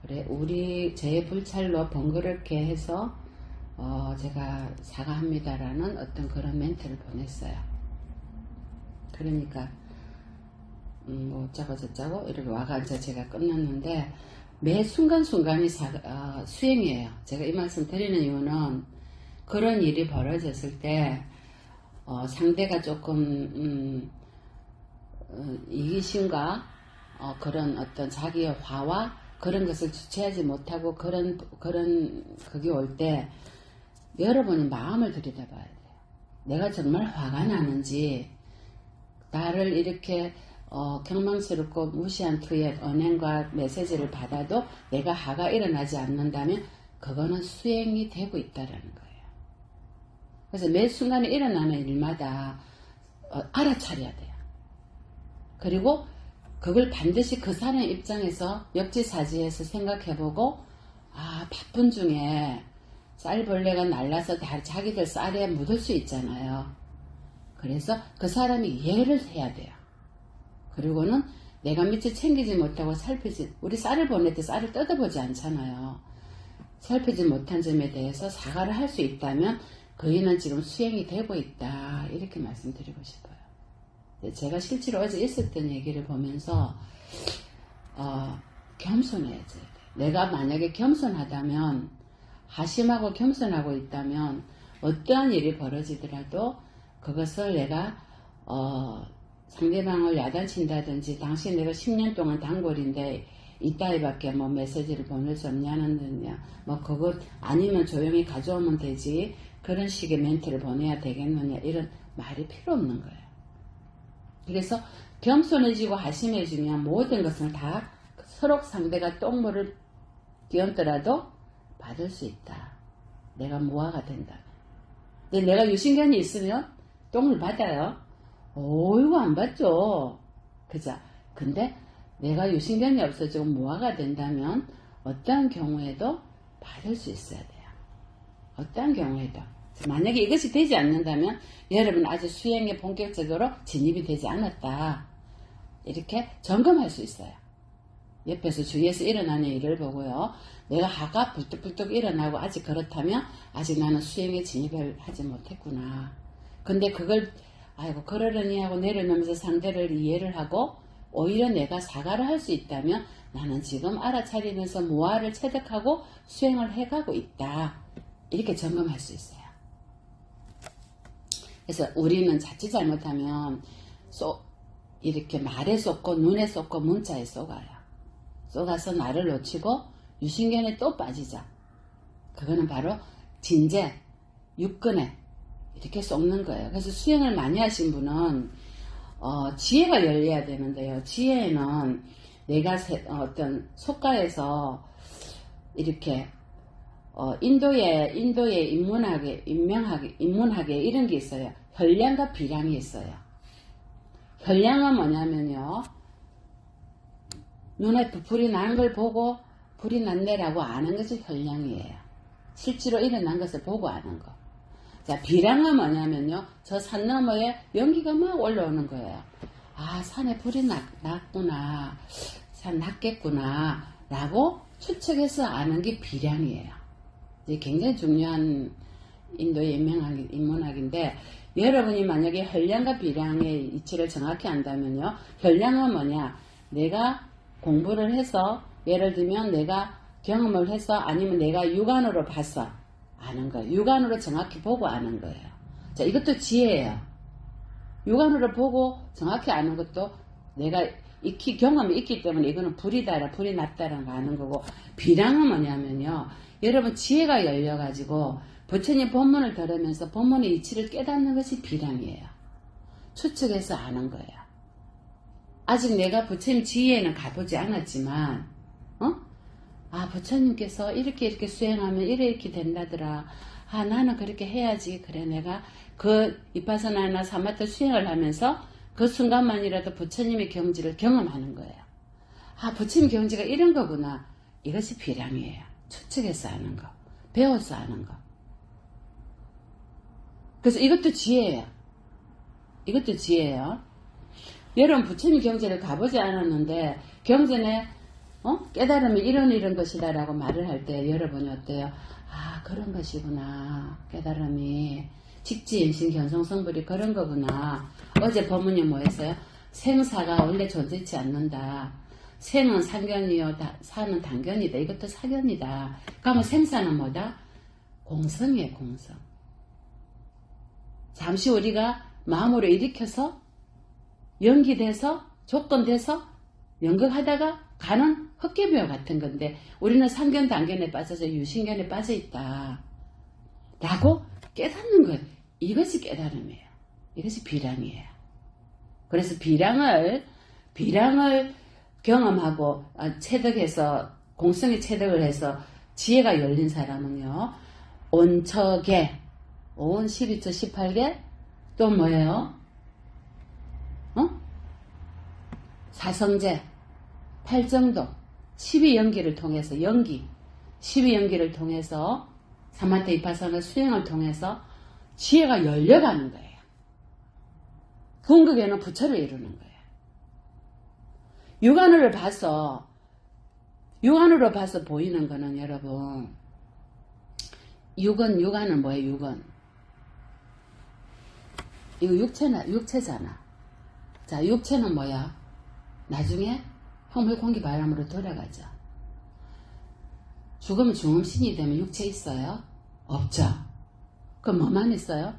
그래, 제 불찰로 번거롭게 해서, 제가 사과합니다라는 어떤 그런 멘트를 보냈어요. 그러니까, 뭐, 어쩌고 저쩌고, 이렇게 와가지고 제가 끝났는데, 매 순간순간이 수행이에요. 제가 이 말씀 드리는 이유는, 그런 일이 벌어졌을 때, 상대가 조금, 이기심과, 그런 어떤 자기의 화와 그런 것을 주체하지 못하고 그게 올 때, 여러분이 마음을 들여다봐야 돼요. 내가 정말 화가 나는지, 나를 이렇게 경망스럽고 무시한 투의 언행과 메시지를 받아도 내가 화가 일어나지 않는다면 그거는 수행이 되고 있다라는 거예요. 그래서 매 순간에 일어나는 일마다 알아차려야 돼요. 그리고 그걸 반드시 그 사람의 입장에서 역지사지해서 생각해보고, 바쁜 중에 쌀벌레가 날라서 자기들 쌀에 묻을 수 있잖아요. 그래서 그 사람이 이해를 해야 돼요. 그리고는 내가 미처 챙기지 못하고 우리 쌀을 보낼 때 쌀을 뜯어보지 않잖아요. 살피지 못한 점에 대해서 사과를 할 수 있다면 그이는 지금 수행이 되고 있다. 이렇게 말씀드리고 싶어요. 제가 실제로 어제 있었던 얘기를 보면서 겸손해야지. 내가 만약에 겸손하다면, 하심하고 겸손하고 있다면 어떠한 일이 벌어지더라도 그것을 내가 상대방을 야단친다든지, 당신 내가 10년 동안 단골인데 이따위밖에 뭐 메시지를 보낼 수 없냐는 뭐 그것 아니면 조용히 가져오면 되지, 그런 식의 멘트를 보내야 되겠느냐, 이런 말이 필요 없는 거예요. 그래서 겸손해지고 하심해지면 모든 것을 다 서로 상대가 똥물을 끼얹더라도 받을 수 있다. 내가 무화가 된다면. 근데 내가 유신견이 있으면 똥을 받아요. 이거 안 받죠. 그죠? 근데 내가 유신견이 없어지고 무화가 된다면 어떠한 경우에도 받을 수 있어야 돼요. 어떠한 경우에도. 만약에 이것이 되지 않는다면 여러분 아직 수행에 본격적으로 진입이 되지 않았다. 이렇게 점검할 수 있어요. 옆에서 주위에서 일어나는 일을 보고요. 내가 화가 불뚝불뚝 일어나고 아직 그렇다면 아직 나는 수행에 진입을 하지 못했구나. 근데 그걸 그러려니 하고 내려놓으면서 상대를 이해를 하고 오히려 내가 사과를 할 수 있다면 나는 지금 알아차리면서 무아를 체득하고 수행을 해가고 있다. 이렇게 점검할 수 있어요. 그래서 우리는 자칫 잘못하면 이렇게 말에 쏟고 눈에 쏟고 문자에 쏟아요. 쏟아서 나를 놓치고 유신견에 또 빠지자. 그거는 바로 진재, 육근에 이렇게 쏟는 거예요. 그래서 수행을 많이 하신 분은 지혜가 열려야 되는데요. 지혜는 내가 어떤 속가에서 이렇게 인도의 인문학에 이런 게 있어요. 현량과 비량이 있어요. 현량은 뭐냐면요, 눈에 불이 난 걸 보고 불이 났네라고 아는 것이 현량이에요. 실제로 일어난 것을 보고 아는 거. 자, 비량은 뭐냐면요, 저 산 너머에 연기가 막 올라오는 거예요. 산에 불이 났구나, 산 났겠구나 라고 추측해서 아는 게 비량이에요. 이게 굉장히 중요한 인도의 인문학인데, 여러분이 만약에 현량과 비량의 이치를 정확히 안다면요, 현량은 뭐냐, 내가 공부를 해서, 예를 들면 내가 경험을 해서, 아니면 내가 육안으로 봐서 아는 거예요. 육안으로 정확히 보고 아는 거예요. 자, 이것도 지혜예요. 육안으로 보고 정확히 아는 것도 내가 경험이 있기 때문에 이거는 불이다, 불이 났다라는 거 아는 거고, 비량은 뭐냐면요, 여러분 지혜가 열려가지고 부처님 법문을 들으면서 법문의 이치를 깨닫는 것이 비량이에요. 추측해서 아는 거예요. 아직 내가 부처님 지혜에는 가보지 않았지만, 부처님께서 이렇게 수행하면 이렇게 된다더라. 나는 그렇게 해야지. 그래, 내가 그 이파사나나 사마타 수행을 하면서 그 순간만이라도 부처님의 경지를 경험하는 거예요. 부처님 경지가 이런 거구나. 이것이 비량이에요. 추측해서 아는 거, 배워서 아는 거. 그래서 이것도 지혜예요. 이것도 지혜예요. 여러분 부처님 경지를 가보지 않았는데 경전에 깨달음이 이런 것이다라고 말을 할 때 여러분이 어때요? 아, 그런 것이구나. 깨달음이 직지, 임신, 견성, 성불이 그런 거구나. 어제 법문이 뭐였어요? 생사가 원래 존재치 않는다. 생은 상견이요, 사는 단견이다. 이것도 사견이다. 그러면 생사는 뭐다? 공성이에요, 공성. 잠시 우리가 마음으로 일으켜서 연기돼서 조건돼서 연극하다가 가는 헛개비와 같은 건데 우리는 상견 단견에 빠져서 유신견에 빠져 있다 라고 깨닫는 거예요. 이것이 깨달음이에요. 이것이 비량이에요. 그래서 비량을 경험하고 체득해서 공성의 체득을 해서 지혜가 열린 사람은요, 온처계, 온 12처 18계, 또 뭐예요? 사성제, 팔정도, 12연기를 통해서, 연기, 12연기를 통해서, 사마타 이파사나 수행을 통해서 지혜가 열려가는 거예요. 궁극에는 부처를 이루는 거예요. 육안으로 봐서 보이는 거는 여러분, 육안은 뭐예요, 육안? 이거 육체잖아. 자, 육체는 뭐야? 나중에 형물 공기 바람으로 돌아가죠. 죽으면 중음신이 되면 육체 있어요? 없죠. 그럼 뭐만 있어요?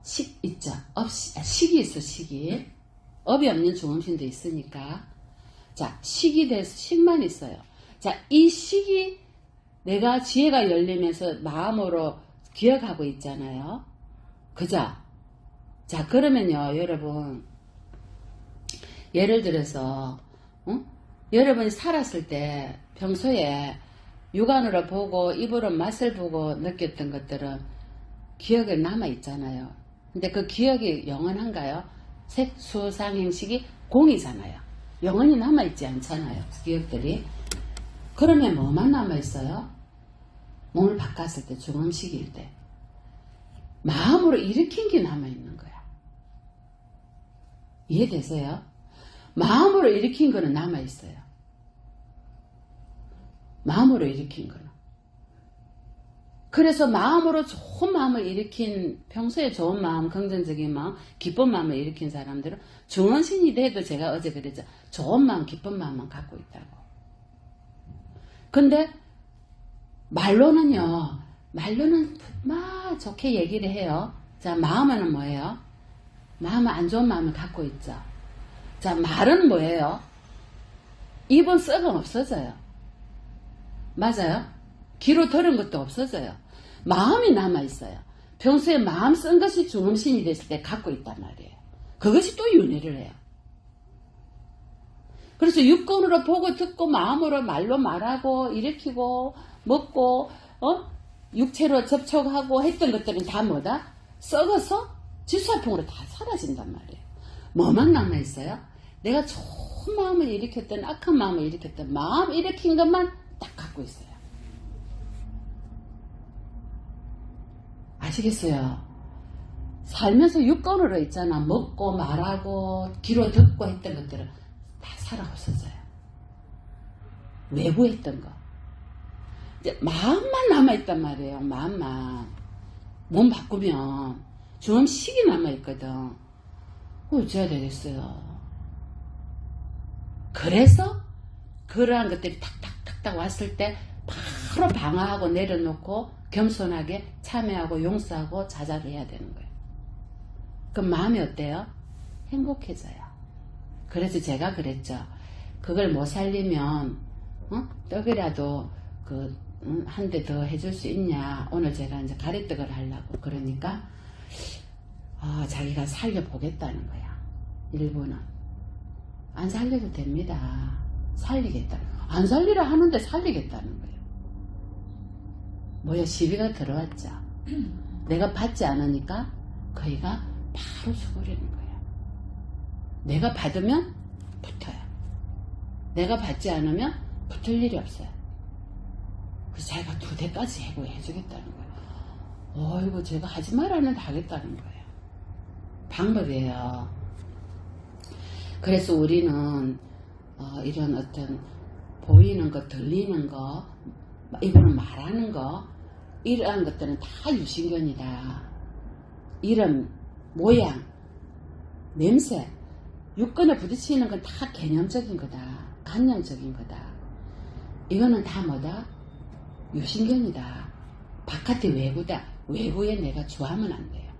식 있죠. 식이 있어, 식이. 업이 없는 중음신도 있으니까. 자, 식이 돼서 식만 있어요. 자, 이 식이 내가 지혜가 열리면서 마음으로 기억하고 있잖아요. 그죠? 자, 그러면요, 여러분. 예를 들어서, 여러분이 살았을 때, 평소에 육안으로 보고, 입으로 맛을 보고 느꼈던 것들은 기억에 남아있잖아요. 근데 그 기억이 영원한가요? 색, 수, 상, 행식이 공이잖아요. 영원히 남아있지 않잖아요. 기억들이. 그러면 뭐만 남아있어요? 몸을 바꿨을 때, 중음식일 때. 마음으로 일으킨 게 남아있는 거야. 이해되세요? 마음으로 일으킨 거는 남아있어요. 마음으로 일으킨 거는. 그래서 마음으로 좋은 마음을 일으킨, 평소에 좋은 마음, 긍정적인 마음, 기쁜 마음을 일으킨 사람들은 중원신이 돼도 제가 어제 그랬죠. 좋은 마음, 기쁜 마음만 갖고 있다고. 근데 말로는 막 좋게 얘기를 해요. 자, 마음은 뭐예요? 마음은 안 좋은 마음을 갖고 있죠. 자, 말은 뭐예요? 입은 썩은 없어져요. 맞아요? 귀로 들은 것도 없어져요. 마음이 남아있어요. 평소에 마음 쓴 것이 중음신이 됐을 때 갖고 있단 말이에요. 그것이 또 윤회를 해요. 그래서 육건으로 보고 듣고 마음으로 말로 말하고 일으키고 먹고 육체로 접촉하고 했던 것들은 다 뭐다? 썩어서 지수화풍으로 다 사라진단 말이에요. 뭐만 남아있어요? 내가 좋은 마음을 일으켰던 악한 마음을 일으켰던 마음 일으킨 것만 딱 갖고 있어요. 아시겠어요? 살면서 육건으로 있잖아. 먹고 말하고 귀로 듣고 했던 것들은 다 살아 없어져요. 외부했던 거. 이제 마음만 남아있단 말이에요. 마음만. 몸 바꾸면 중음식이 남아있거든. 어째야 되겠어요. 그래서 그러한 것들이 탁탁탁탁 왔을 때 바로 방어하고 내려놓고 겸손하게 참여하고 용서하고 자자를 해야 되는 거예요. 그럼 마음이 어때요? 행복해져요. 그래서 제가 그랬죠. 그걸 못 살리면 떡이라도 한 대 더 해줄 수 있냐. 오늘 제가 이제 가래떡을 하려고. 그러니까 자기가 살려보겠다는 거야. 일부는. 안 살려도 됩니다. 살리겠다. 안 살리라 하는데 살리겠다는 거예요. 뭐야, 시비가 들어왔죠. 내가 받지 않으니까 그이가 바로 수그리는 거예요. 내가 받으면 붙어요. 내가 받지 않으면 붙을 일이 없어요. 그래서 자기가 2대까지 해주겠다는 거예요. 어이구, 제가 하지 말라는데 하겠다는 거예요. 방법이에요. 그래서 우리는 이런 어떤 보이는 거, 들리는 거, 입으로 말하는 거, 이러한 것들은 다 유신견이다. 이름, 모양, 냄새, 육근에 부딪히는 건 다 개념적인 거다. 관념적인 거다. 이거는 다 뭐다? 유신견이다. 바깥의 외부다. 외부에 내가 주하면 안 돼요.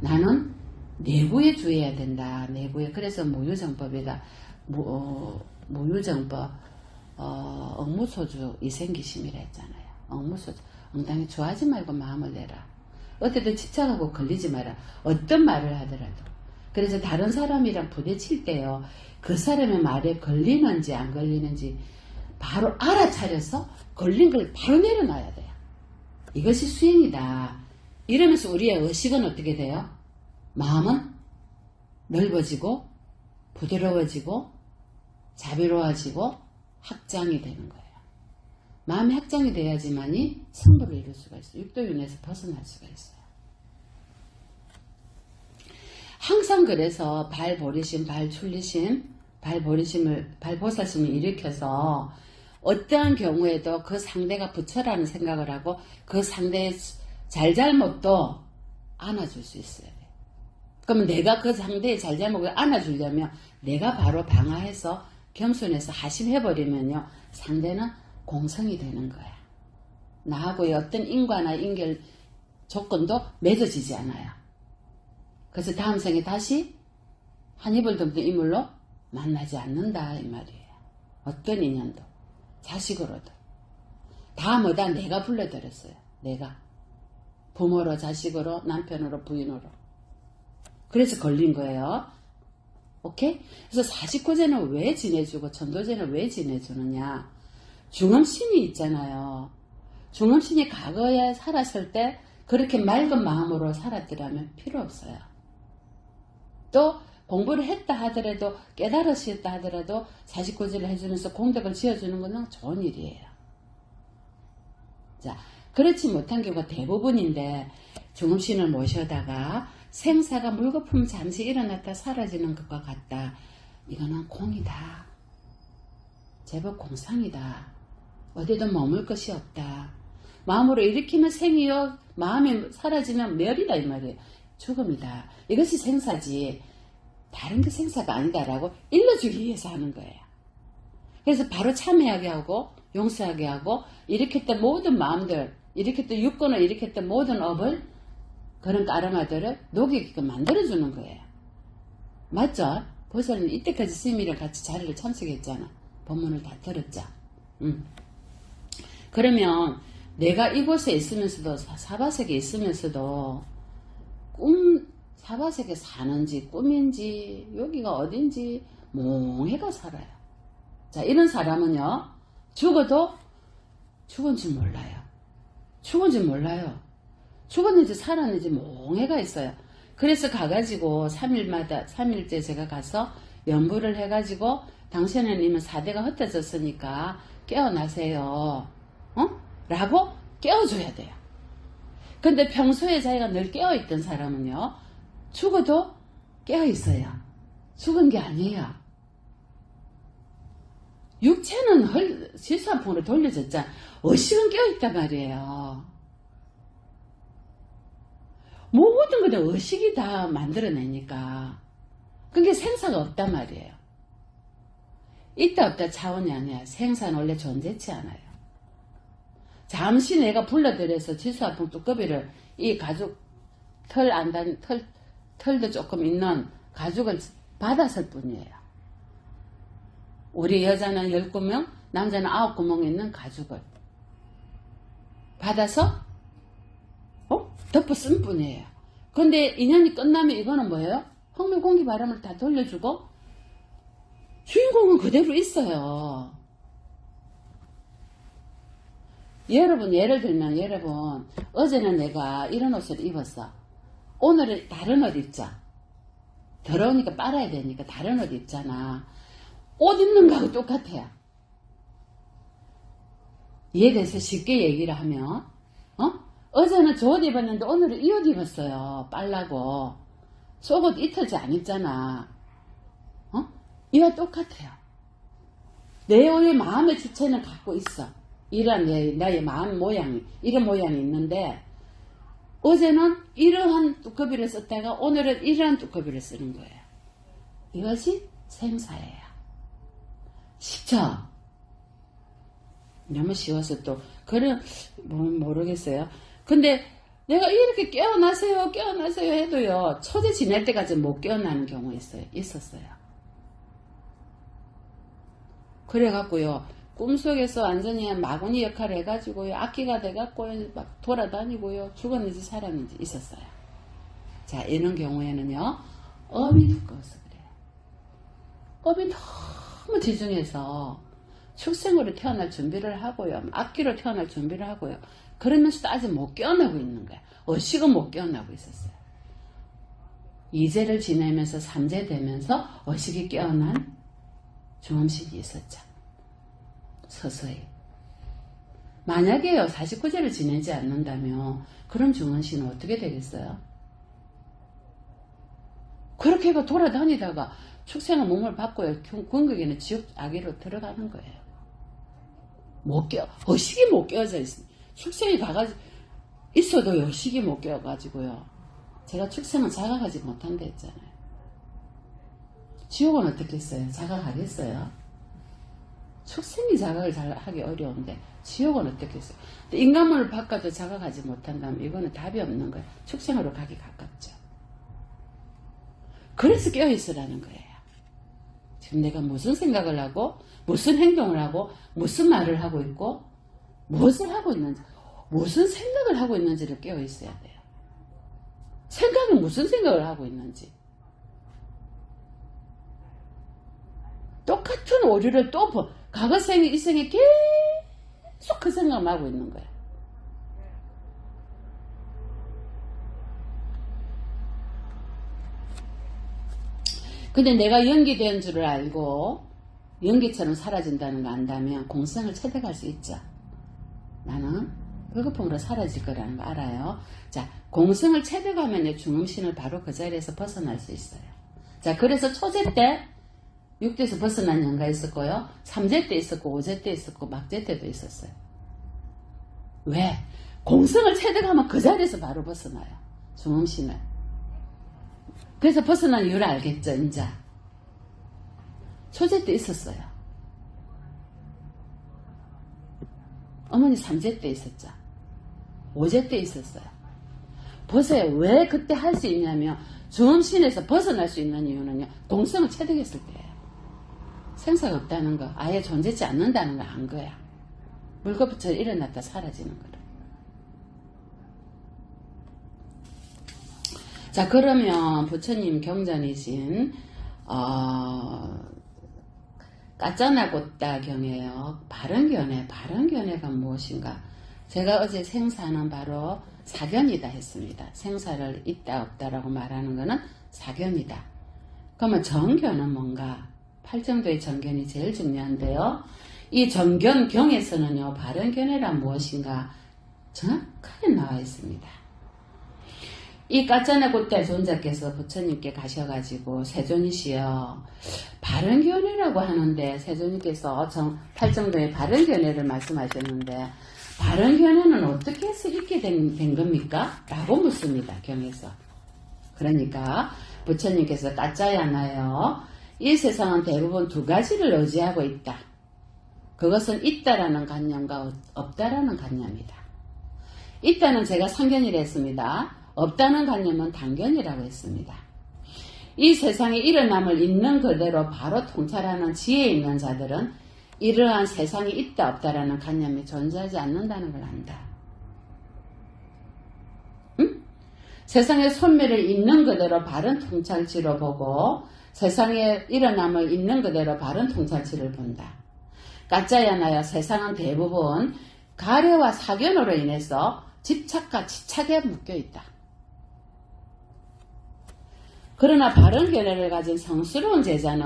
나는 내부에 주해야 된다. 내부에. 그래서 무유정법에다 무유정법 억무소주 이생기심이라 했잖아요. 억무소주. 엉덩이 좋아하지 말고 마음을 내라. 어쨌든 집착하고 걸리지 마라. 어떤 말을 하더라도. 그래서 다른 사람이랑 부딪힐 때요. 그 사람의 말에 걸리는지 안 걸리는지 바로 알아차려서 걸린 걸 바로 내려놔야 돼요. 이것이 수행이다. 이러면서 우리의 의식은 어떻게 돼요? 마음은 넓어지고 부드러워지고 자비로워지고 확장이 되는 거예요. 마음이 확장이 돼야지만이 성불을 이룰 수가 있어요. 육도윤회에서 벗어날 수가 있어요. 항상 그래서 발보리심, 발출리심, 발보살심을 일으켜서 어떠한 경우에도 그 상대가 부처라는 생각을 하고 그 상대의 잘잘못도 안아줄 수 있어야 돼요. 그러면 내가 그 상대의 잘잘못을 안아주려면 내가 바로 방어해서 겸손해서 하심해버리면요. 상대는 공성이 되는 거야. 나하고의 어떤 인과나 인결 조건도 맺어지지 않아요. 그래서 다음 생에 다시 한 입을 덮는 인물로 만나지 않는다 이 말이에요. 어떤 인연도 자식으로도 다 뭐다 내가 불러들였어요. 내가 부모로 자식으로 남편으로 부인으로 그래서 걸린 거예요. 오케이? 그래서 49제는 왜 지내주고 천도제는 왜 지내주느냐. 중음신이 있잖아요. 중음신이 과거에 살았을 때 그렇게 맑은 마음으로 살았더라면 필요 없어요. 또 공부를 했다 하더라도 깨달았다 하더라도 49제를 해주면서 공덕을 지어주는 것은 좋은 일이에요. 자, 그렇지 못한 경우가 대부분인데 중음신을 모셔다가 생사가 물거품 잠시 일어났다 사라지는 것과 같다. 이거는 공이다. 제법 공상이다. 어디도 머물 것이 없다. 마음으로 일으키면 생이요. 마음이 사라지면 멸이다 이 말이에요. 죽음이다. 이것이 생사지 다른 게 생사가 아니다라고 일러주기 위해서 하는 거예요. 그래서 바로 참회하게 하고 용서하게 하고 일으켰던 모든 마음들 일으켰던 육권을 일으켰던 모든 업을 그런 까르마들을 녹이게끔 만들어주는 거예요. 맞죠? 보살님 이때까지 스님이랑 같이 자리를 참석했잖아. 법문을 다 들었죠. 그러면 내가 이곳에 있으면서도 사바sek에 있으면서도 사바sek에 사는지 꿈인지 여기가 어딘지 몽해가 살아요. 자, 이런 사람은요 죽어도 죽은지 몰라요. 죽은지 몰라요. 죽었는지 살았는지 몽해가 있어요. 그래서 가가지고 3일째 제가 가서 연부를 해가지고 당신은 이미 4대가 흩어졌으니까 깨어나세요. 라고 깨워줘야 돼요. 근데 평소에 자기가 늘 깨어있던 사람은요 죽어도 깨어있어요. 죽은 게 아니에요. 육체는 실수한풍으로 돌려졌잖아. 의식은 깨어있단 말이에요. 모든 것을 의식이 다 만들어내니까 그게 생사가 없단 말이에요. 있다 없다 차원이 아니야. 생사는 원래 존재치 않아요. 잠시 내가 불러들여서 지수아풍 두꺼비를 이 가죽 털도 조금 있는 가죽을 받았을 뿐이에요. 우리 여자는 10구멍, 남자는 9구멍 있는 가죽을 받아서 덮어 쓴 뿐이에요. 근데 인연이 끝나면 이거는 뭐예요? 홍미 공기 바람을 다 돌려주고 주인공은 그대로 있어요. 여러분 예를 들면 여러분 어제는 내가 이런 옷을 입었어. 오늘은 다른 옷 입자. 더러우니까 빨아야 되니까 다른 옷 입잖아. 옷 입는 거하고 똑같아요. 이에 대해서 쉽게 얘기를 하면 어제는 저 옷 입었는데 오늘은 이 옷 입었어요. 빨라고. 속옷 이틀째 안 입잖아. 이와 똑같아요. 내의 마음의 주체는 갖고 있어. 이런 나의 마음 모양이, 이런 모양이 있는데, 어제는 이러한 두꺼비를 썼다가 오늘은 이러한 두꺼비를 쓰는 거예요. 이것이 생사예요. 쉽죠? 너무 쉬워서 또, 그런, 모르겠어요. 근데 내가 이렇게 깨어나세요 해도요, 초제 지낼 때까지 못 깨어나는 경우 있었어요. 그래갖고요, 꿈속에서 완전히 마구니 역할을 해가지고요, 악기가 돼갖고요, 막 돌아다니고요, 죽었는지 살았는지 있었어요. 자, 이런 경우에는요, 업이 두꺼워서 그래요. 업이 너무 지중해서 축생으로 태어날 준비를 하고요, 악기로 태어날 준비를 하고요, 그러면서도 아직 못 깨어나고 있는 거야. 의식은 못 깨어나고 있었어요. 2제를 지내면서 3제 되면서 의식이 깨어난 중음신이 있었죠. 서서히. 만약에요, 49제를 지내지 않는다면 그럼 중음신은 어떻게 되겠어요? 그렇게 해가 돌아다니다가 축생의 몸을 받고요, 궁극에는 지옥 아기로 들어가는 거예요. 의식이 못 깨어져 있어요. 축생이 가가지고 있어도 의식이 못 깨어가지고요, 제가 축생은 자각하지 못한다 했잖아요. 지옥은 어떻게 했어요? 자각하겠어요? 축생이 자각을 잘 하기 어려운데 지옥은 어떻게 했어요? 인간물을 바꿔도 자각하지 못한다면 이거는 답이 없는 거예요. 축생으로 가기 가깝죠. 그래서 깨어있으라는 거예요. 지금 내가 무슨 생각을 하고 무슨 행동을 하고 무슨 말을 하고 있고 무엇을 하고 있는지, 무슨 생각을 하고 있는지를 깨어있어야 돼요. 생각은 무슨 생각을 하고 있는지. 똑같은 오류를 또 과거생에 이 생에 계속 그 생각을 하고 있는 거예요. 근데 내가 연기된 줄을 알고 연기처럼 사라진다는 거 안다면 공성을 체득할 수 있죠. 나는 불거품으로 사라질 거라는 거 알아요. 자, 공성을 체득하면 중음신을 바로 그 자리에서 벗어날 수 있어요. 자, 그래서 초제 때 6대에서 벗어난 연가 있었고요, 3제 때 있었고 5제 때 있었고 막제 때도 있었어요. 왜? 공성을 체득하면 그 자리에서 바로 벗어나요, 중음신을. 그래서 벗어난 이유를 알겠죠, 인자. 초제 때 있었어요. 어머니 3제 때 있었죠. 5제 때 있었어요. 보세요. 왜 그때 할 수 있냐면, 중음신에서 벗어날 수 있는 이유는요, 동성을 체득했을 때예요. 생사가 없다는 거, 아예 존재치 않는다는 걸 안 거야. 물거품처럼 일어났다 사라지는 거를. 자, 그러면 부처님 경전이신 까짜나고따 경이에요. 바른견해가 무엇인가? 제가 어제 생사는 바로 사견이다 했습니다. 생사를 있다 없다라고 말하는 것은 사견이다. 그러면 정견은 뭔가? 팔정도의 정견이 제일 중요한데요. 이 정견경에서는요, 바른견해란 무엇인가 정확하게 나와 있습니다. 이 까짜나고따 존자께서 부처님께 가셔가지고, 세존이시여, 바른견해라고 하는데, 세존님께서 팔정도의 바른견해를 말씀하셨는데, 바른견해는 어떻게 해서 있게 된 겁니까? 라고 묻습니다, 경에서. 그러니까 부처님께서 까짜야나요, 이 세상은 대부분 두 가지를 의지하고 있다. 그것은 있다라는 관념과 없다라는 관념이다. 있다는 제가 상견이라 했습니다. 없다는 관념은 단견이라고 했습니다. 이 세상에 일어남을 있는 그대로 바로 통찰하는 지혜 있는 자들은 이러한 세상이 있다 없다라는 관념이 존재하지 않는다는 걸 안다. 응? 세상의 손매를 있는 그대로 바른 통찰치로 보고 세상에 일어남을 있는 그대로 바른 통찰치를 본다. 까짜야나야 세상은 대부분 가려와 사견으로 인해서 집착과 집착에 묶여있다. 그러나 바른 견해를 가진 성스러운 제자는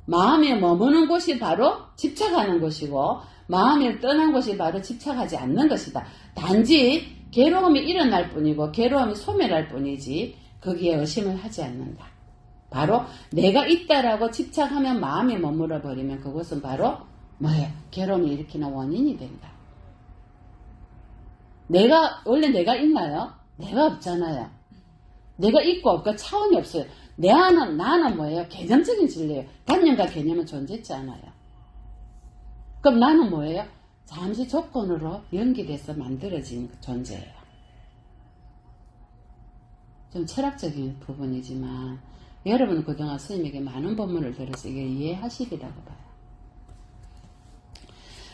마음에 머무는 곳이 바로 집착하는 곳이고 마음이 떠난 곳이 바로 집착하지 않는 것이다. 단지 괴로움이 일어날 뿐이고 괴로움이 소멸할 뿐이지 거기에 의심을 하지 않는다. 바로 내가 있다라고 집착하면 마음이 머물러 버리면 그것은 바로 뭐야? 괴로움을 일으키는 원인이 된다. 원래 내가 있나요? 내가 없잖아요. 내가 있고 없고 차원이 없어요. 나는 뭐예요? 개념적인 진리예요. 단념과 개념은 존재하지 않아요. 그럼 나는 뭐예요? 잠시 조건으로 연결해서 만들어진 존재예요. 좀 철학적인 부분이지만 여러분은 그동안 스님에게 많은 법문을 들어서 이게 이해하시리라고 봐요.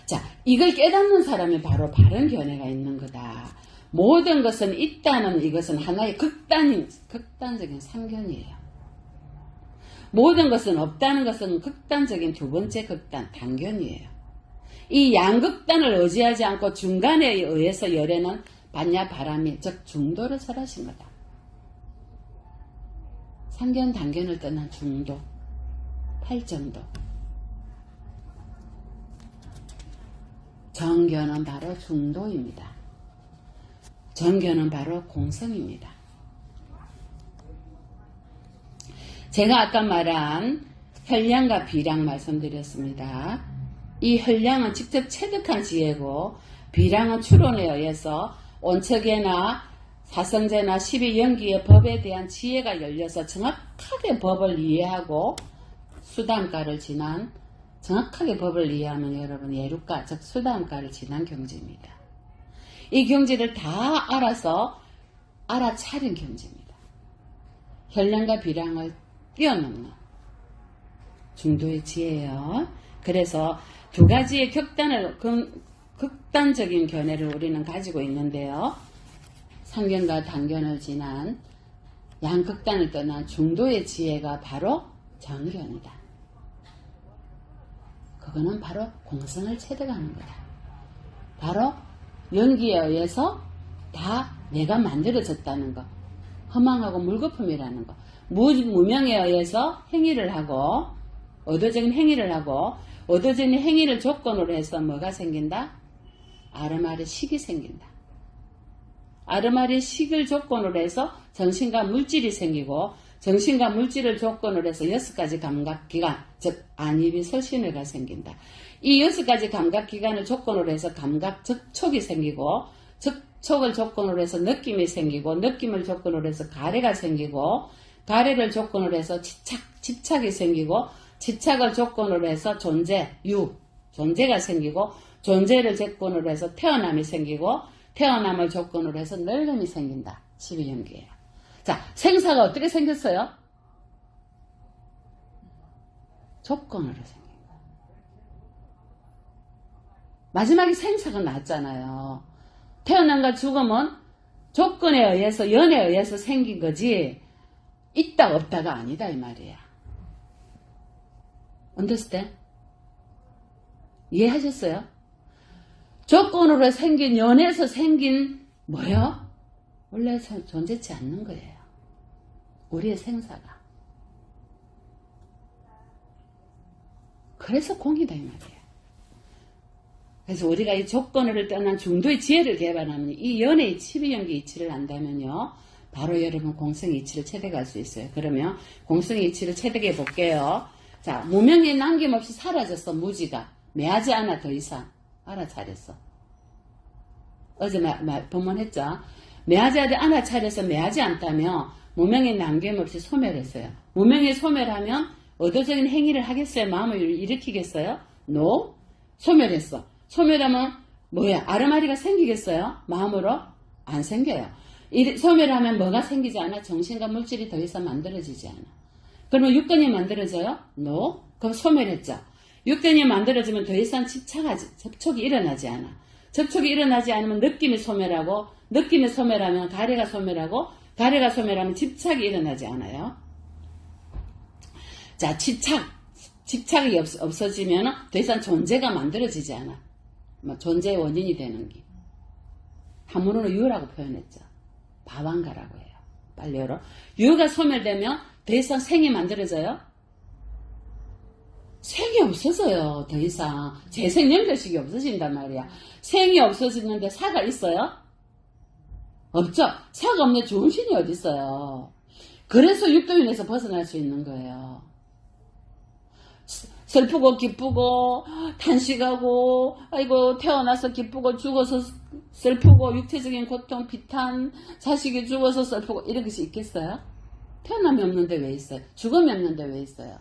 자, 이걸 깨닫는 사람이 바로 바른 견해가 있는 거다. 모든 것은 있다는 이것은 하나의 극단적인 삼견이에요. 모든 것은 없다는 것은 극단적인 두 번째 극단, 단견이에요. 이 양극단을 의지하지 않고 중간에 의해서 열에는 반야 바람이, 즉 중도를 설하신 거다. 삼견, 단견을 떠난 중도, 팔정도. 정견은 바로 중도입니다. 정견은 바로 공성입니다. 제가 아까 말한 혈량과 비량 말씀드렸습니다. 이 혈량은 직접 체득한 지혜고 비량은 추론에 의해서 온척에나 사성제나 12연기의 법에 대한 지혜가 열려서 정확하게 법을 이해하고 수담가를 지난 정확하게 법을 이해하면 여러분 예루가 즉 수담가를 지난 경지입니다. 이 경지를 다 알아서 알아차린 경지입니다. 혈량과 비량을 뛰어넘는 중도의 지혜예요. 그래서 두 가지의 극단적인 견해를 우리는 가지고 있는데요. 상견과 단견을 지난 양극단을 떠난 중도의 지혜가 바로 정견이다. 그거는 바로 공성을 체득하는 거다. 바로 연기에 의해서 다 내가 만들어졌다는 거. 허망하고 물거품이라는 거. 무명에 의해서 행위를 하고 의도적인 행위를 하고 의도적인 행위를 조건으로 해서 뭐가 생긴다? 아르마르식이 생긴다. 아르마르식을 조건으로 해서 정신과 물질이 생기고 정신과 물질을 조건으로 해서 6가지 감각기관, 즉 안입이 설신회가 생긴다. 이 6가지 감각기관을 조건으로 해서 감각 접촉이 생기고 접촉을 조건으로 해서 느낌이 생기고 느낌을 조건으로 해서 가래가 생기고 가래를 조건으로 해서 집착이 생기고 집착을 조건으로 해서 존재가 생기고 존재를 조건으로 해서 태어남이 생기고 태어남을 조건으로 해서 늙음이 생긴다. 12연기예요. 자, 생사가 어떻게 생겼어요? 조건으로 생긴 거예요. 마지막에 생사가 났잖아요. 태어남과 죽음은 조건에 의해서 연에 의해서 생긴 거지 있다 없다가 아니다 이 말이야. understand? 이해하셨어요? 조건으로 생긴 연에서 생긴 뭐요? 원래 존재치 않는 거예요. 우리의 생사가. 그래서 공이다 이 말이에요. 그래서 우리가 이 조건을 떠난 중도의 지혜를 개발하면 이 연의 12연기 이치를 안다면요. 바로 여러분 공성의 이치를 체득할 수 있어요. 그러면 공성의 이치를 체득해 볼게요. 자, 무명이 남김없이 사라졌어. 무지가. 매하지 않아 더 이상. 알아차렸어. 어제 법문했죠. 매하지 않아 차려서 매하지 않다면 무명이 남김없이 소멸했어요. 무명이 소멸하면 의도적인 행위를 하겠어요? 마음을 일으키겠어요? No. 소멸했어. 소멸하면 뭐야? 아르마리가 생기겠어요? 마음으로? 안 생겨요. 소멸하면 뭐가 생기지 않아? 정신과 물질이 더 이상 만들어지지 않아. 그러면 육근이 만들어져요? No. 그럼 소멸했죠. 육근이 만들어지면 더 이상 접촉이 일어나지 않아. 접촉이 일어나지 않으면 느낌이 소멸하고 느낌이 소멸하면 가래가 소멸하고 가래가 소멸하면 집착이 일어나지 않아요. 자, 집착이 없어지면 더 이상 존재가 만들어지지 않아. 존재의 원인이 되는 게. 한문으로 유라고 표현했죠. 바완가라고 해요. 빨리 열어. 유가 소멸되면 더 이상 생이 만들어져요? 생이 없어져요. 더 이상. 재생연결식이 없어진단 말이야. 생이 없어지는데 사가 있어요? 없죠. 사가 없는 좋은 신이 어디 있어요. 그래서 육도윤에서 벗어날 수 있는 거예요. 슬프고 기쁘고 탄식하고 아이고 태어나서 기쁘고 죽어서 슬프고 육체적인 고통 비탄 자식이 죽어서 슬프고 이런 것이 있겠어요? 태어남이 없는데 왜 있어요? 죽음이 없는데 왜 있어요?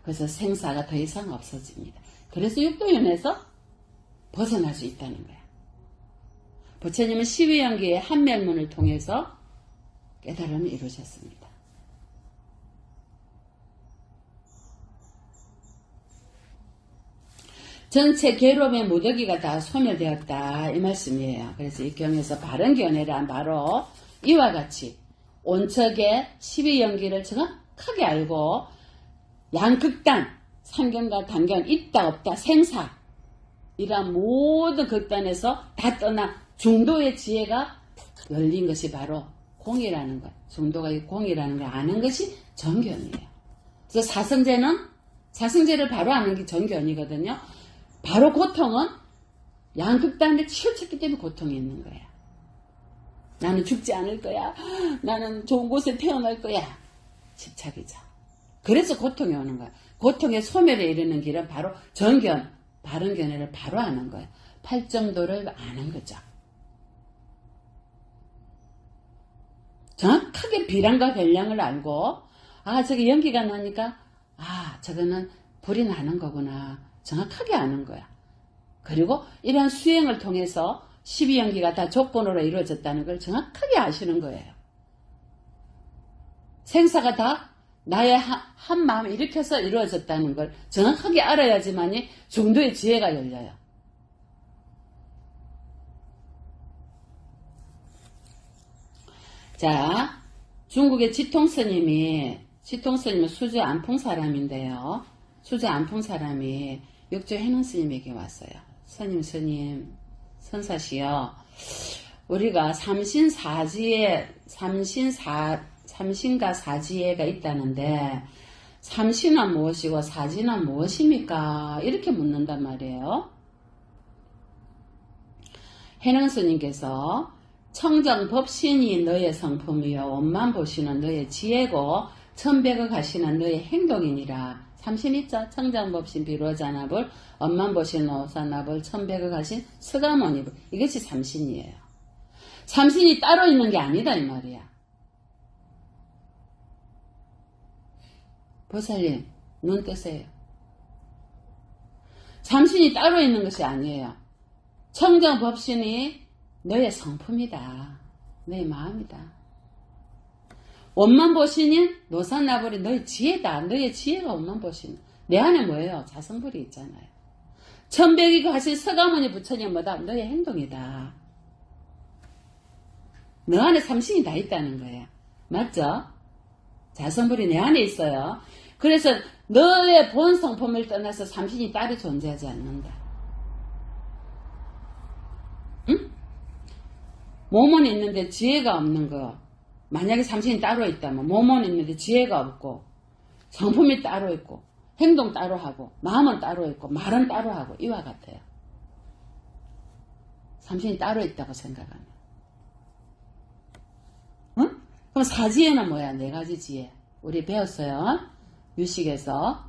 그래서 생사가 더 이상 없어집니다. 그래서 육도윤에서 벗어날 수 있다는 거야. 부처님은 12연기의 한멸문을 통해서 깨달음을 이루셨습니다. 전체 괴로움의 무더기가 다 소멸되었다 이 말씀이에요. 그래서 이 경에서 바른 견해란 바로 이와 같이 온척의 12연기를 정확하게 알고 양극단, 상견과 단견, 있다 없다, 생사 이런 모든 극단에서 다 떠나 중도의 지혜가 열린 것이 바로 공이라는 것. 중도가 이 공이라는 걸 아는 것이 정견이에요. 그래서 사성제를 바로 아는 게 정견이거든요. 바로 고통은 양극단에 치우쳤기 때문에 고통이 있는 거야. 나는 죽지 않을 거야. 나는 좋은 곳에 태어날 거야. 집착이죠. 그래서 고통이 오는 거야. 고통의 소멸에 이르는 길은 바로 정견, 바른 견해를 바로 아는 거예요. 팔정도를 아는 거죠. 정확하게 비량과 별량을 알고 저게 연기가 나니까 저거는 불이 나는 거구나. 정확하게 아는 거야. 그리고 이러한 수행을 통해서 12연기가 다 조건으로 이루어졌다는 걸 정확하게 아시는 거예요. 생사가 다 나의 한 마음을 일으켜서 이루어졌다는 걸 정확하게 알아야지만이 중도의 지혜가 열려요. 자, 중국의 지통스님은 수주 안풍 사람인데요. 수주 안풍 사람이 육조 해능 스님에게 왔어요. 스님, 선사시여, 우리가 삼신과 사지혜가 있다는데 삼신은 무엇이고 사지는 무엇입니까? 이렇게 묻는단 말이에요. 해능 스님께서 청정법신이 너의 성품이요 원만 보시는 너의 지혜고 천백을 가시는 너의 행동이니라. 삼신 있죠? 청정법신 비로자나불 원만 보시는 오사나불 천백을 가신 스가모니불 이것이 삼신이에요. 삼신이 따로 있는 게 아니다 이 말이야. 보살님 눈 뜨세요. 삼신이 따로 있는 것이 아니에요. 청정법신이 너의 성품이다. 너의 마음이다. 원만보신인 노산나불이 너의 지혜다. 너의 지혜가 원만보신. 내 안에 뭐예요? 자성불이 있잖아요. 천백이 가신 서가모니 부처님 뭐다? 너의 행동이다. 너 안에 삼신이 다 있다는 거예요. 맞죠? 자성불이 내 안에 있어요. 그래서 너의 본 성품을 떠나서 삼신이 따로 존재하지 않는다. 응? 몸은 있는데 지혜가 없는 거. 만약에 삼신이 따로 있다면 몸은 있는데 지혜가 없고 성품이 따로 있고 행동 따로 하고 마음은 따로 있고 말은 따로 하고 이와 같아요. 삼신이 따로 있다고 생각하면. 응? 그럼 사지혜는 뭐야? 네 가지 지혜. 우리 배웠어요. 유식에서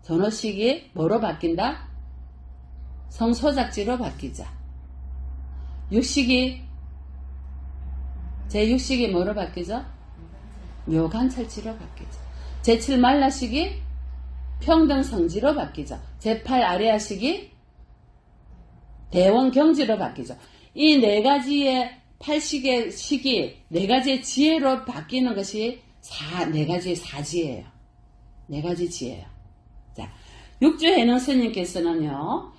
전호식이 뭐로 바뀐다? 성소작지로 바뀌자. 육식이 제6식이 뭐로 바뀌죠? 묘관찰지로 바뀌죠. 제7만라식이 평등성지로 바뀌죠. 제8아레아식이 대원경지로 바뀌죠. 이 네 가지의 8식의 식이 네 가지의 지혜로 바뀌는 것이 네 가지의 사지예요. 네 가지 지혜예요. 자, 육주해능 스님께서는요,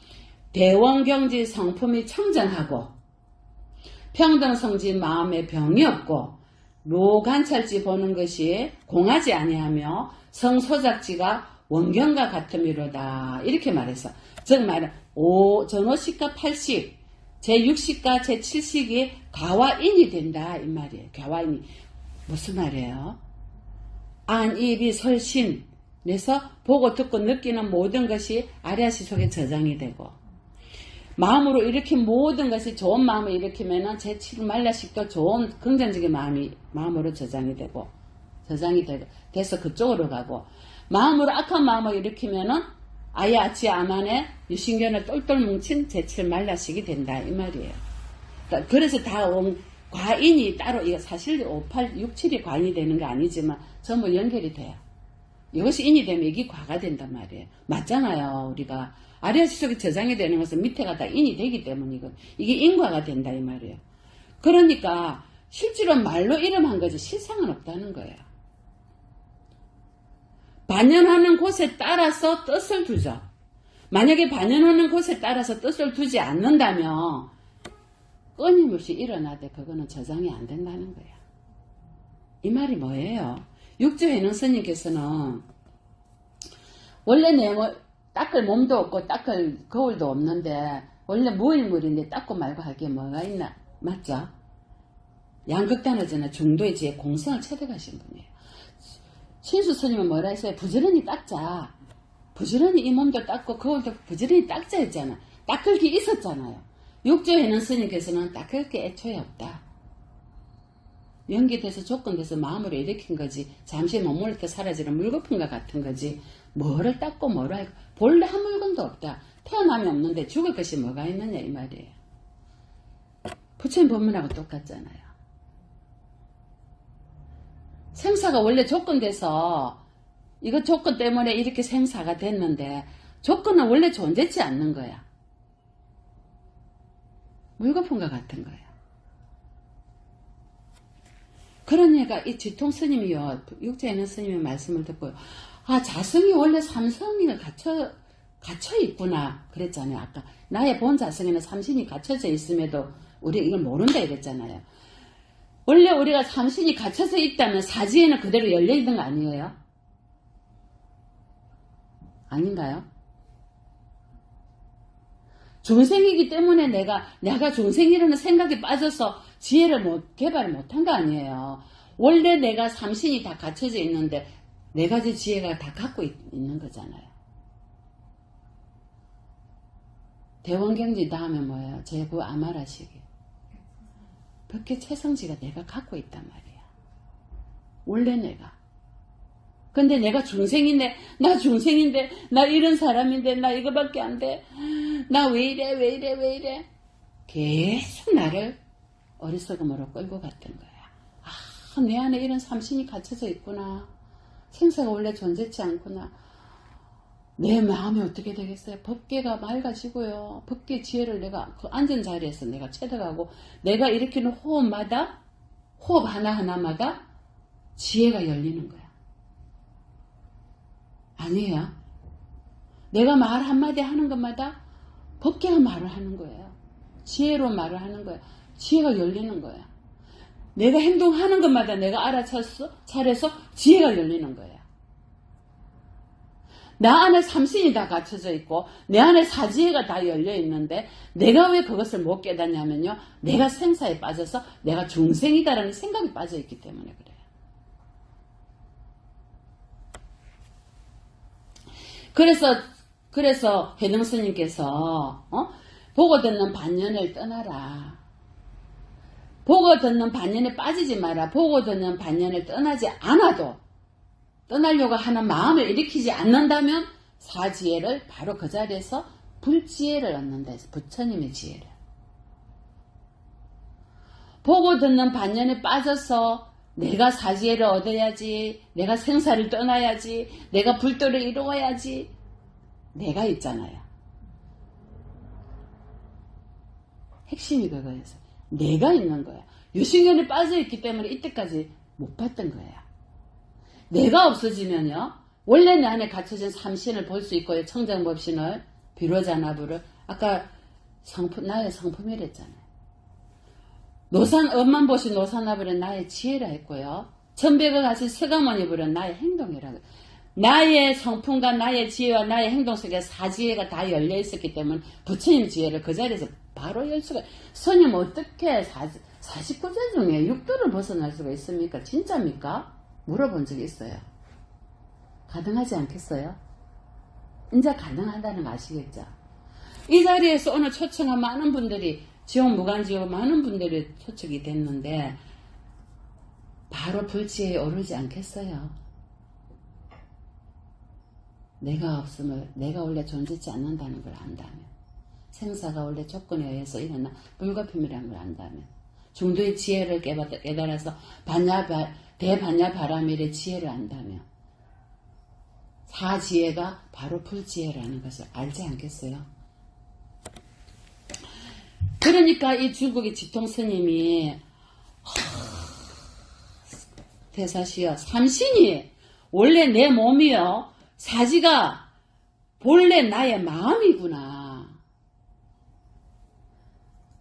대원경지 성품이 청정하고 평등성지 마음에 병이 없고 로관찰지 보는 것이 공하지 아니하며 성소작지가 원경과 같음이로다. 이렇게 말해서 즉 말은 전호식과 8식 제6식과 제7식이 가와인이 된다 이 말이에요. 가와인이 무슨 말이에요? 안, 입이 설신 그래서 보고 듣고 느끼는 모든 것이 아리아시 속에 저장이 되고 마음으로 일으킨 모든 것이 좋은 마음을 일으키면은 제7만라식도 좋은 긍정적인 마음으로 저장이 되고 돼서 그쪽으로 가고 마음으로 악한 마음을 일으키면은 아예 아치 암안에 유신견을 똘똘 뭉친 재치를 말라시게 된다 이 말이에요. 그러니까 그래서 다 과인이 따로 이거 사실 5, 8, 6, 7이 과인이 되는 게 아니지만 전부 연결이 돼요. 이것이 인이 되면 이게 과가 된단 말이에요. 맞잖아요. 우리가 아리아 지속이 저장이 되는 것은 밑에가 다 인이 되기 때문이거든. 이게 인과가 된다 이 말이에요. 그러니까 실제로 말로 이름한 거지 실상은 없다는 거예요. 반연하는 곳에 따라서 뜻을 두죠. 만약에 반연하는 곳에 따라서 뜻을 두지 않는다면 끊임없이 일어나되 그거는 저장이 안 된다는 거야. 이 말이 뭐예요? 육조해능 스님께서는 원래 닦을 몸도 없고 닦을 거울도 없는데 원래 무일물인데 닦고 말고 할 게 뭐가 있나? 맞죠? 양극단어잖아. 중도의 지혜 공생을 체득하신 분이에요. 신수 스님은 뭐라 했어요? 부지런히 닦자. 부지런히 이 몸도 닦고 거울도 부지런히 닦자 했잖아. 닦을 게 있었잖아요. 육조해능 스님께서는 닦을 게 애초에 없다. 연기돼서 조건돼서 마음으로 일으킨 거지. 잠시 머물러 사라지는 물거품과 같은 거지. 뭐를 닦고 뭐를 하고 본래 한 물건도 없다. 태어나면 없는데 죽을 것이 뭐가 있느냐 이 말이에요. 부처님 법문하고 똑같잖아요. 생사가 원래 조건돼서 이거 조건 때문에 이렇게 생사가 됐는데 조건은 원래 존재치 않는 거야. 물거품과 같은 거야. 그러니까 이 지통 스님이요, 육조해능 스님의 말씀을 듣고요. 아, 자성이 원래 삼성이 갇혀 있구나. 그랬잖아요. 아까 나의 본 자성에는 삼신이 갇혀져 있음에도 우리 이걸 모른다 이랬잖아요. 원래 우리가 삼신이 갇혀서 있다면 사지에는 그대로 열려 있는 거 아니에요? 아닌가요? 중생이기 때문에 내가 중생이라는 생각이 빠져서 지혜를 개발을 못한 거 아니에요. 원래 내가 삼신이 다 갖춰져 있는데 네 가지 지혜가 다 갖고 있는 거잖아요. 대원경지 다음에 뭐예요? 제구 아말하시기. 법계 최성지가 내가 갖고 있단 말이야. 원래 내가. 근데 내가 중생인데, 나 이런 사람인데, 나 이거밖에 안 돼. 나 왜 이래. 계속 나를 어리석음으로 끌고 갔던 거야. 아, 내 안에 이런 삼신이 갇혀져 있구나. 생사가 원래 존재치 않구나. 내 마음이 어떻게 되겠어요? 법계가 맑아지고요. 법계 지혜를 내가 그 앉은 자리에서 내가 체득하고 내가 일으키는 호흡마다 호흡 하나하나마다 지혜가 열리는 거야. 아니에요. 내가 말 한마디 하는 것마다 법계가 말을 하는 거예요. 지혜로 말을 하는 거예요. 지혜가 열리는 거야. 내가 행동하는 것마다 내가 차려서 지혜가 열리는 거예요. 나 안에 삼신이 다 갖춰져 있고 내 안에 사지혜가 다 열려 있는데 내가 왜 그것을 못 깨닫냐면요. 내가 생사에 빠져서 내가 중생이다라는 생각이 빠져 있기 때문에 그래요. 그래서 해능 스님께서 보고 듣는 반연을 떠나라. 보고 듣는 반연에 빠지지 마라. 보고 듣는 반연을 떠나지 않아도 떠나려고 하는 마음을 일으키지 않는다면 사지혜를 바로 그 자리에서 불지혜를 얻는다 해서 부처님의 지혜를. 보고 듣는 반연에 빠져서 내가 사지혜를 얻어야지, 내가 생사를 떠나야지, 내가 불도를 이루어야지, 내가 있잖아요. 핵심이 그거였어요. 내가 있는 거야. 유신견에 빠져있기 때문에 이때까지 못 봤던 거야. 내가 없어지면요. 원래 내 안에 갇혀진 삼신을 볼 수 있고요. 청정법신을, 비로자나부를. 아까 나의 성품이랬잖아요. 엄만 보신 노산나부는 나의 지혜라 했고요. 천백을 가진 세가모니 부른 나의 행동이라고. 나의 성품과 나의 지혜와 나의 행동 속에 사지혜가 다 열려 있었기 때문에 부처님 지혜를 그 자리에서 바로 열 수가. 스님 어떻게 49제 중에 육도를 벗어날 수가 있습니까? 진짜입니까? 물어본 적이 있어요. 가능하지 않겠어요? 이제 가능하다는 거 아시겠죠? 이 자리에서 오늘 초청한 많은 분들이 지옥 무간지옥 많은 분들이 초청이 됐는데 바로 불지에 오르지 않겠어요? 내가 없음을, 내가 원래 존재치 않는다는 걸 안다면, 생사가 원래 조건에 의해서 일어나 불가품이라는 걸 안다면, 중도의 지혜를 깨달아서 대반야바라밀의 지혜를 안다면, 사지혜가 바로 불지혜라는 것을 알지 않겠어요? 그러니까 이 중국의 지통 스님이 대사시여, 삼신이 원래 내 몸이요, 사지가 본래 나의 마음이구나.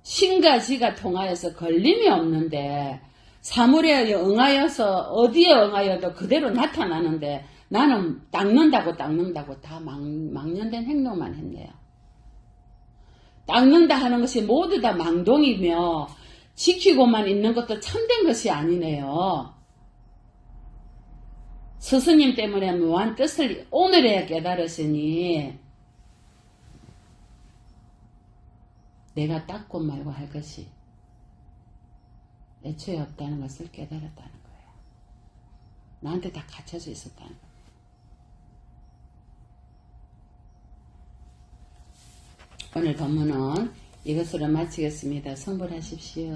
신과 지가 통하여서 걸림이 없는데 사물에 응하여서 어디에 응하여도 그대로 나타나는데 나는 닦는다고 다 망년된 행동만 했네요. 닦는다 하는 것이 모두 다 망동이며 지키고만 있는 것도 참된 것이 아니네요. 스승님 때문에 무한 뜻을 오늘에야 깨달으시니 내가 닦고 말고 할 것이 애초에 없다는 것을 깨달았다는 거예요. 나한테 다 갖춰져 있었다는 거예요. 오늘 본문은 이것으로 마치겠습니다. 성불하십시오.